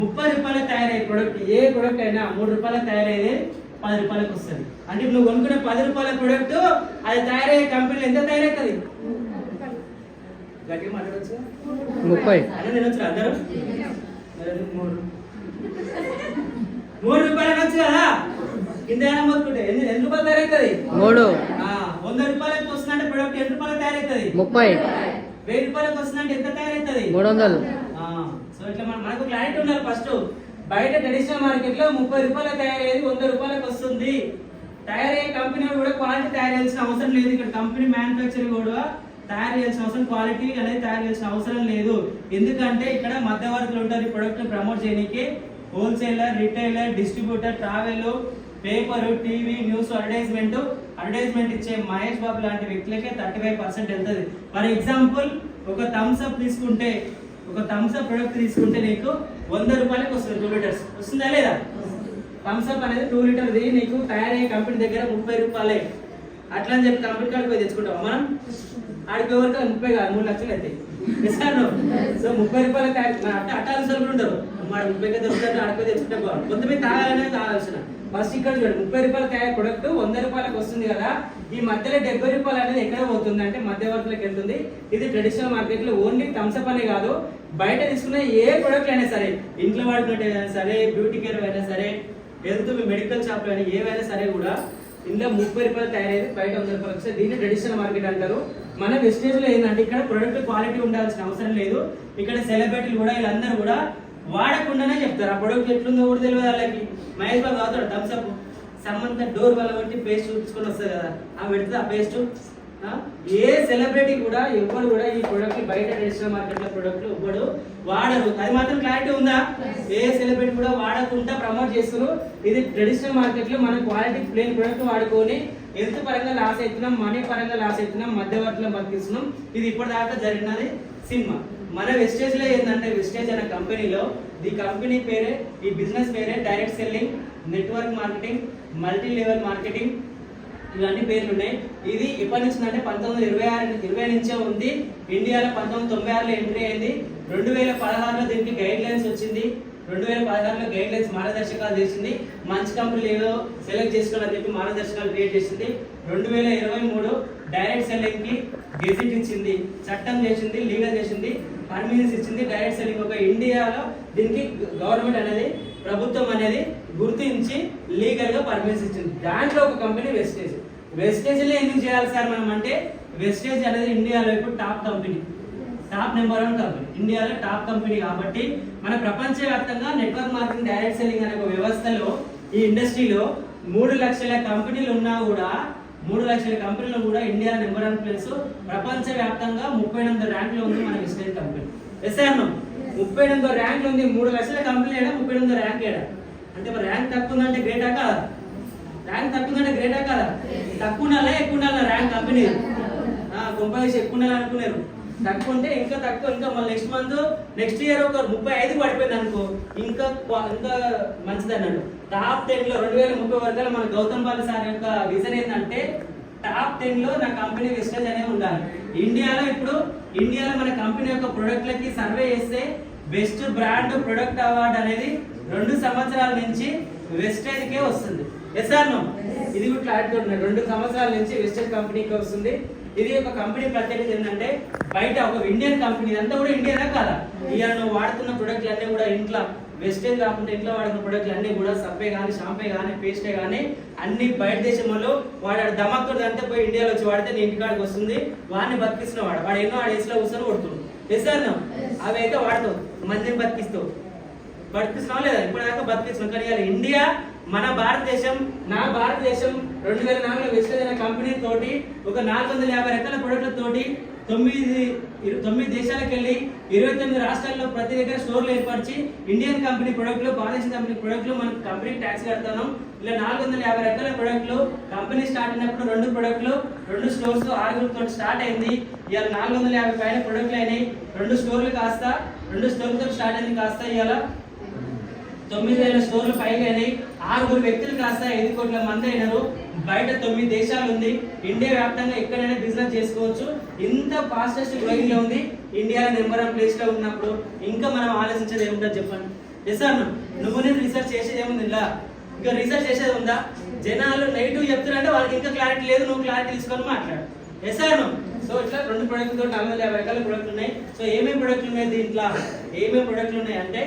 30 రూపాయలకు తయారయ్యే ప్రొడక్ట్ ఏ ప్రొడక్ట్ అయినా 3 రూపాయలకు తయారయ్యేది 10 రూపాయలకు వస్తుంది. అంటే నువ్వు కొనుక్కునే 10 రూపాయల ప్రొడక్ట్ అది తయారయ్యే కంపెనీలో ఎంత తయారవుతుంది? గట్టిగా మాట్లాడచ్చు. 30 అదే తినొచ్చు అందరూ. 3 రూపాయలకు వచ్చు కదా, కింద మొత్తుకుంటే ఎన్ని రూపాయలు తయారవుతుంది? 3. 100 రూపాయలకు వస్తుందంటే ప్రొడక్ట్ ఎన్ని రూపాయలు తయారవుతుంది? 30. 1000 రూపాయలకు వస్తుందంటే ఎంత తయారవుతుంది? 300. సో ఇట్లా మనకు క్లారిటీ ఉండాలి. ఫస్ట్ బయట ట్రెడిషనల్ మార్కెట్ లో 30 రూపాయలకు తయారయ్యేది 100 రూపాయలకు వస్తుంది. తయారయ్యే కంపెనీ కూడా క్వాలిటీ తయారు చేయాల్సిన అవసరం లేదు. ఇక్కడ కంపెనీ మ్యానుఫ్యాక్చరింగ్ కూడా తయారు చేయాల్సిన అవసరం, క్వాలిటీ అనేది తయారు చేయాల్సిన అవసరం లేదు. ఎందుకంటే ఇక్కడ మధ్యవర్తులు ఉంటారు ఈ ప్రొడక్ట్ ప్రమోట్ చేయడానికి. Wholesaler, retailer, distributor, travel, paper, TV, news, advertisement ఇచ్చే మహేష్ బాబు లాంటి వ్యక్తులకే 35% వెళ్తుంది. ఫర్ ఎగ్జాంపుల్ ఒక థమ్స్ అప్ తీసుకుంటే, ఒక థమ్స్ అప్ ప్రొడక్ట్ తీసుకుంటే నీకు 100 రూపాయలకు వస్తుంది. 2 లీటర్స్ వస్తుందా లేదా? థమ్స్ అప్ అనేది 2 లీటర్ది నీకు తయారయ్యే కంపెనీ దగ్గర 30 రూపాయలే. అట్లా అని చెప్పి కంపెనీ కాడికి పోయి తెచ్చుకుంటాం మనం. ఆడికి ఎవరికి 30 కాదు 3 లక్షలు అవుతాయి. సో 30 రూపాయలు అట్టాల్సిన కూడా ఉంటారు. మన 30 దొరుకుతారు, ఆడికి తెచ్చుకుంటే బాగుంది. కొంతమంది తాగాలనేది తాగాల్సిన. ఫస్ట్ ఇక్కడ చూడండి, 30 రూపాయలు తయారు ప్రొడక్ట్ 100 రూపాయలకు వస్తుంది కదా. ఈ మధ్యలో 70 రూపాయలు అనేది ఎక్కడ పోతుంది అంటే మధ్యవర్తులకు వెళ్తుంది. ఇది ట్రెడిషనల్ మార్కెట్ లో ఓన్లీ థమ్స్ అప్ అనే కాదు, బయట తీసుకునే ఏ ప్రొడక్ట్ అయినా సరే, ఇంట్లో వాడుకున్నట్టయినా సరే, బ్యూటీ కేర్ అయినా సరే, హెల్త్ మెడికల్ షాప్ అయినా ఏవైనా సరే కూడా ఇంట్లో 30 రూపాయలు తయారయ్యేది బయట 100 రూపాయలు వస్తే దీన్ని ట్రెడిషనల్ మార్కెట్ అంటారు. మన వెస్టేజ్ లో ఏంటంటే ఇక్కడ ప్రొడక్ట్ క్వాలిటీ ఉండాల్సిన అవసరం లేదు. ఇక్కడ సెలబ్రిటీలు కూడా వీళ్ళందరూ కూడా వాడకుండానే చెప్తారు. ఆ ప్రొడక్ట్ ఎట్లుందో కూడా తెలియదు వాళ్ళకి. మహేష్ బాబు తాగుతాడు థమ్స్ అప్, సమంత డోర్ వల్ల బట్టి పేస్ట్ చూపించుకొని వస్తుంది కదా, ఆ పెడుతుంది ఆ పేస్ట్. ఏ సెలబ్రిటీ కూడా ఎవ్వరు కూడా ఈ ప్రొడక్ట్ బయట ట్రెడిషనల్ మార్కెట్ లో ప్రొడక్ట్ ఎవ్వడు వాడరు. అది మాత్రం క్లారిటీ ఉందా? ఏ సెలబ్రిటీ కూడా వాడకుండా ప్రమోట్ చేస్తున్నారు. ఇది ట్రెడిషనల్ మార్కెట్ లో మన క్వాలిటీ ప్లేన్ ప్రొడక్ట్ వాడుకొని హెల్త్ పరంగా లాస్ అవుతున్నాం, మనీ పరంగా లాస్ అవుతున్నాం, మధ్యవర్తులను బతికిస్తున్నాం. ఇది ఇప్పటిదాకా జరిగినది సినిమా. మన వెస్టేజ్ లో ఏంటంటే, వెస్టేజ్ అనే కంపెనీలో ఈ కంపెనీ పేరే, ఈ బిజినెస్ పేరే direct selling, network marketing, multi level marketing, ఇవన్నీ పేర్లు ఉన్నాయి. ఇది ఎప్పటి నుంచి అంటే 1920 నుంచే ఉంది. ఇండియాలో 1996లో ఎంట్రీ అయింది. 2016లో దీనికి గైడ్ లైన్స్ వచ్చింది. 2016లో గైడ్ లైన్స్ మార్గదర్శకాలు చేసింది. మంచి కంపెనీలు ఏదో సెలెక్ట్ చేసుకోవాలని చెప్పి మార్గదర్శకాలు క్రియేట్ చేసింది. 2023 డైరెక్ట్ సెల్లింగ్ కి గెజిట్ ఇచ్చింది, చట్టం చేసింది, లీగల్ చేసింది, పర్మిషన్స్ ఇచ్చింది. డైరెక్ట్ సెల్లింగ్ ఒక ఇండియాలో దీనికి గవర్నమెంట్ అనేది, ప్రభుత్వం అనేది గుర్తించి లీగల్ గా పర్మిషన్స్ ఇచ్చింది. దాంట్లో ఒక కంపెనీ వెస్టేజ్. వెస్టేజ్ లో ఎందుకు చేయాలి సార్ మనం అంటే, వెస్టేజ్ అనేది ఇండియాలో ఇప్పుడు top company, top number 1 company, ఇండియాలో టాప్ కంపెనీ. కాబట్టి మన ప్రపంచవ్యాప్తంగా నెట్వర్క్ మార్కెటింగ్, డైరెక్ట్ సెల్లింగ్ అనే ఒక వ్యవస్థలో, ఈ ఇండస్ట్రీలో 3 లక్షల కంపెనీలు ఉన్నా కూడా, 3 లక్షల కంపెనీలు కూడా ఇండియా నెంబర్ 1 ప్లేస్. ప్రపంచవ్యాప్తంగా 38వ ర్యాంక్ లో ఉంది మన వెస్టేజ్ కంపెనీ. ఎస్ఆర్నో 38వ ర్యాంక్ ఉంది. 3 లక్షల కంపెనీ ఏడా, 38వ ర్యాంక్ ఏడా అంటే మరి ర్యాంక్ తక్కువ ఉందంటే గ్రేటా కాదా? ర్యాంక్ తక్కువ ఉందంటే గ్రేటా కాదా? తక్కువ ఉండాలా ఎక్కువ ఉండాలా ర్యాంక్ కంపెనీ? 90 ఎక్కువ ఉండాలి అనుకున్నారు. తక్కువ ఉంటే ఇంకా తక్కువ, ఇంకా మళ్ళీ నెక్స్ట్ ఇయర్ ఒక 35 పడిపోయింది అనుకో, ఇంకా మంచిది అన్నాడు. టాప్ 10 లో 2030 వరకు మన గౌతమ్ బాలి సార్ యొక్క విజన్ ఏంటంటే, టాప్ 10 లో నా కంపెనీ వెస్టేజ్ అనేది ఉండాలి. ఇండియాలో మన కంపెనీ యొక్క ప్రొడక్ట్లకి సర్వే చేస్తే బెస్ట్ బ్రాండ్ ప్రొడక్ట్ అవార్డు అనేది 2 సంవత్సరాల నుంచి వెస్టేజ్ కే వస్తుంది. ఎస్ఆర్నో ఇది కూడా క్లారిటీ ఉంటుంది. 2 సంవత్సరాల నుంచి వెస్టేజ్ కంపెనీకి వస్తుంది. ఇది ఒక కంపెనీ ప్రత్యేకత ఏంటంటే, బయట ఒక ఇండియన్ కంపెనీ, అంతా కూడా ఇండియనా కాదా? ఇవాళ నువ్వు వాడుతున్న ప్రొడక్ట్లు అన్నీ కూడా ఇంట్లో వెస్టేజ్ కాకుండా ఇంట్లో వాడుతున్న ప్రొడక్ట్లు అన్నీ కూడా సబ్బే కానీ, షాంపే కానీ, పేస్టే కానీ అన్ని బయట దేశంలో వాడాడు దమాకుడు అంతా పోయి ఇండియాలో వచ్చి వాడితే నీ ఇంటికాడికి వస్తుంది. వాడిని బతికిస్తున్న వాడు ఎన్నో వాడు ఏసులో కూర్చొని కొడుతుంది. ఎస్ఆర్నో అవి అయితే వాడతావు, మందిని బతికిస్తావు, బతికిస్తున్నావు లేదా? ఇప్పటిదాకా బతికిస్తున్నావు. కానీ ఇండియా, మన భారతదేశం, నా భారతదేశం 2004లో వెస్టేజ్ అనే కంపెనీ తోటి ఒక 450 రకాల ప్రొడక్ట్ల తోటి 9 దేశాలకు వెళ్ళి 29 రాష్ట్రాల్లో ప్రతి దగ్గర స్టోర్లు ఏర్పరిచి ఇండియన్ కంపెనీ ప్రొడక్ట్లు, భారతదేశ కంపెనీ ప్రొడక్ట్లు మనం కంపెనీ ట్యాక్స్ కడతాం. ఇలా 450 రకాల ప్రొడక్ట్లు. కంపెనీ స్టార్ట్ అయినప్పుడు 2 ప్రొడక్ట్లు, 2 స్టోర్స్, 6 తోటి స్టార్ట్ అయింది. ఇవాళ 450 పైన ప్రొడక్ట్లు అయినాయి. 2 స్టోర్లు కాస్త, 2 స్టోర్లతో స్టార్ట్ అయింది కాస్త ఇవాళ 9,000 స్టోర్లు పైగా అయినాయి. 6 వ్యక్తులు కాస్త 5 కోట్ల మంది అయినారు. బయట 9 దేశాలు ఉంది. ఇండియా వ్యాప్తంగా ఎక్కడైనా బిజినెస్ చేసుకోవచ్చు. ఇంత ఫాస్టెస్ట్ గ్రోయింగ్ లో ఉంది. ఇండియాలో నెంబర్ 1 ప్లేస్ లో ఉన్నప్పుడు ఇంకా మనం ఆలోచించేది ఏముంటుంది చెప్పండి? ఎస్ సార్ నువ్వు నేను రీసెర్చ్ చేసేది ఏముంది ఇలా ఇంకా రీసెర్చ్ చేసేది ఉందా? జనాలు నెగిటివ్ చెప్తున్నారంటే వాళ్ళకి ఇంకా క్లారిటీ లేదు, నువ్వు క్లారిటీ తీసుకొని మాట్లాడు. ఎస్ సార్ సో ఇట్లా 2 ప్రొడక్ట్లతో 450 రకాల ప్రొడక్ట్లు ఉన్నాయి. సో ఏమేమి ప్రొడక్ట్లు ఉన్నాయి దీంట్లో? ఏమేమి ప్రొడక్ట్లు ఉన్నాయి అంటే